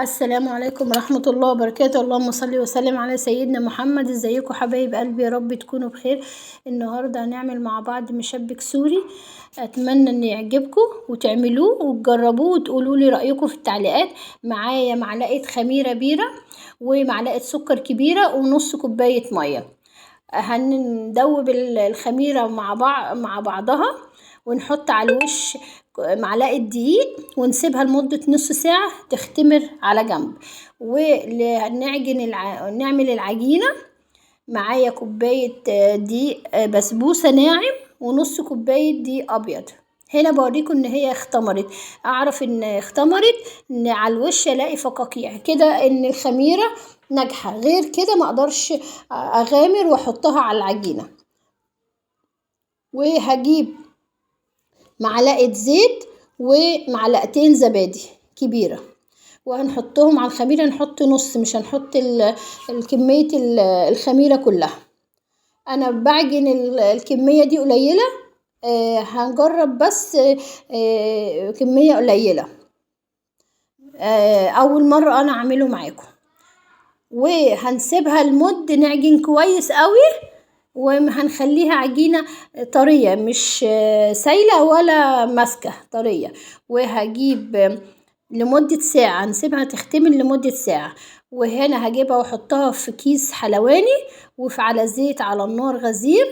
السلام عليكم ورحمة الله وبركاته. اللهم صل وسلم على سيدنا محمد. ازيكم حبايب قلبي؟ يا رب تكونوا بخير. النهاردة هنعمل مع بعض مشبك سوري، اتمنى ان يعجبكم وتعملوه وتجربوه وتقولوا لي رأيكم في التعليقات. معايا معلقة خميرة بيرة ومعلقة سكر كبيرة ونص كوباية مية. هندوب الخميرة مع بعضها ونحط على الوش معلقة دقيق ونسيبها لمدة نص ساعة تختمر على جنب. نعمل العجينة. معايا كوباية دقيق بسبوسة ناعم ونص كوباية دقيق أبيض. هنا بوريكم ان هي اختمرت، اعرف ان اختمرت ان على الوش الاقي فقاقيع كده ان الخميرة ناجحة، غير كده ما اقدرش اغامر واحطها على العجينة. وهجيب معلقة زيت ومعلقتين زبادي كبيرة وهنحطهم على الخميرة، نحط نص، مش هنحط الكمية الخميرة كلها. انا بعجن الكمية دي قليلة، هنجرب بس كمية قليلة، اول مرة انا اعمله معاكم. وهنسيبها لمدة نعجن كويس قوي وهنخليها عجينة طرية، مش سايلة ولا ماسكة، طرية. وهجيب لمدة ساعة، نسيبها تختمر لمدة ساعة. وهنا هجيبها واحطها في كيس حلواني على زيت على النار غزير،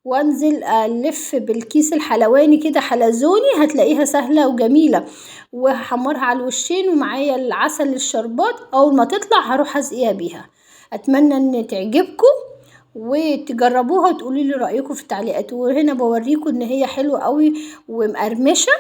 وانزل الف بالكيس الحلواني كده حلزوني، هتلاقيها سهلة وجميلة. وهحمرها على الوشين ومعايا العسل الشربات، اول ما تطلع هروح اسقيها بيها. اتمنى ان تعجبكم وتجربوها وتقولوا لي رايكم في التعليقات. وهنا بوريكم ان هي حلوه قوي ومقرمشه